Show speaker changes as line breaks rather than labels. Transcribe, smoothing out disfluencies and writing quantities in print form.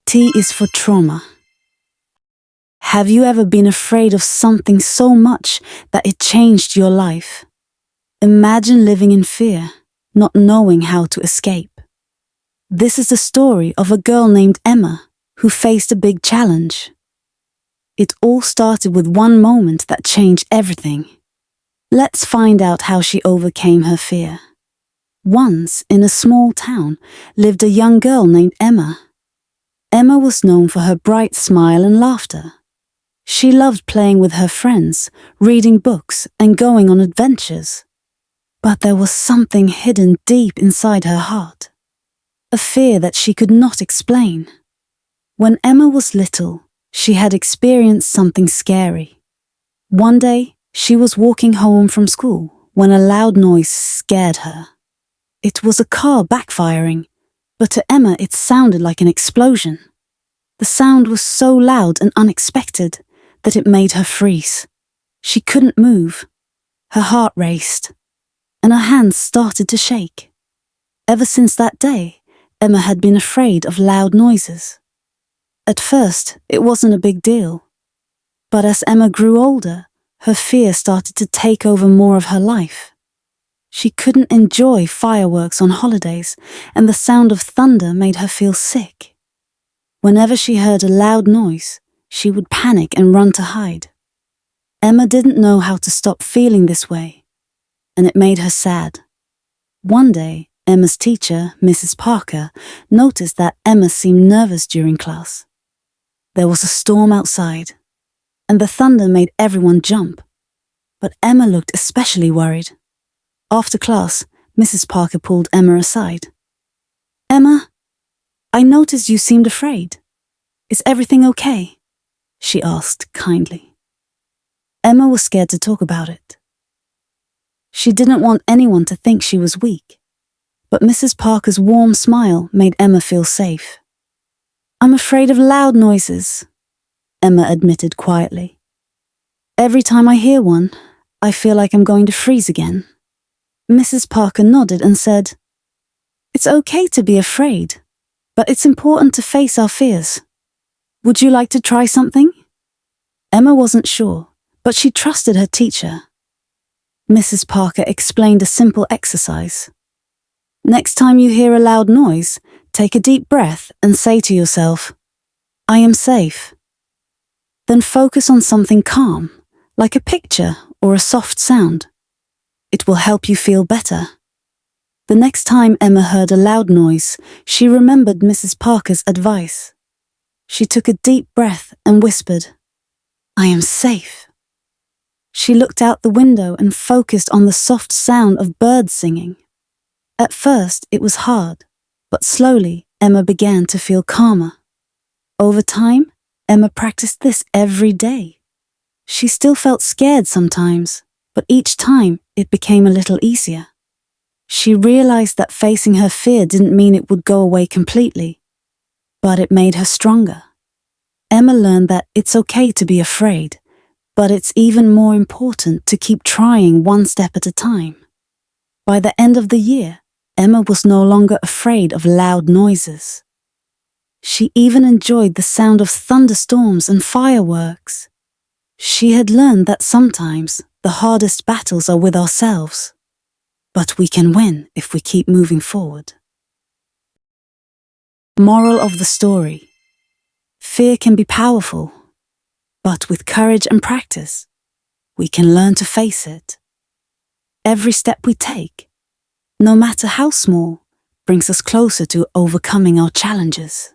T is for trauma. Have you ever been afraid of something so much that it changed your life? Imagine living in fear, not knowing how to escape. This is the story of a girl named Emma who faced a big challenge. It all started with one moment that changed everything. Let's find out how she overcame her fear. Once, in a small town, lived a young girl named Emma. Emma was known for her bright smile and laughter. She loved playing with her friends, reading books, and going on adventures. But there was something hidden deep inside her heart, a fear that she could not explain. When Emma was little, she had experienced something scary. One day, she was walking home from school when a loud noise scared her. It was a car backfiring, but to Emma it sounded like an explosion. The sound was so loud and unexpected that it made her freeze. She couldn't move. Her heart raced, and her hands started to shake. Ever since that day, Emma had been afraid of loud noises. At first, it wasn't a big deal. But as Emma grew older, her fear started to take over more of her life. She couldn't enjoy fireworks on holidays, and the sound of thunder made her feel sick. Whenever she heard a loud noise, she would panic and run to hide. Emma didn't know how to stop feeling this way, and it made her sad. One day, Emma's teacher, Mrs. Parker, noticed that Emma seemed nervous during class. There was a storm outside, and the thunder made everyone jump. But Emma looked especially worried. After class, Mrs. Parker pulled Emma aside. "Emma, I noticed you seemed afraid. Is everything okay?" she asked kindly. Emma was scared to talk about it. She didn't want anyone to think she was weak, but Mrs. Parker's warm smile made Emma feel safe. "I'm afraid of loud noises," Emma admitted quietly. "Every time I hear one, I feel like I'm going to freeze again." Mrs. Parker nodded and said, "It's okay to be afraid, but it's important to face our fears. Would you like to try something?" Emma wasn't sure, but she trusted her teacher. Mrs. Parker explained a simple exercise. Next time you hear a loud noise, take a deep breath and say to yourself, "I am safe." Then focus on something calm, like a picture or a soft sound. It will help you feel better. The next time Emma heard a loud noise, she remembered Mrs. Parker's advice. She took a deep breath and whispered, "I am safe." She looked out the window and focused on the soft sound of birds singing. At first, it was hard, but slowly Emma began to feel calmer. Over time, Emma practiced this every day. She still felt scared sometimes, but each time it became a little easier. She realized that facing her fear didn't mean it would go away completely, but it made her stronger. Emma learned that it's okay to be afraid, but it's even more important to keep trying one step at a time. By the end of the year, Emma was no longer afraid of loud noises. She even enjoyed the sound of thunderstorms and fireworks. She had learned that sometimes the hardest battles are with ourselves, but we can win if we keep moving forward. Moral of the story: fear can be powerful, but with courage and practice, we can learn to face it. Every step we take, no matter how small, brings us closer to overcoming our challenges.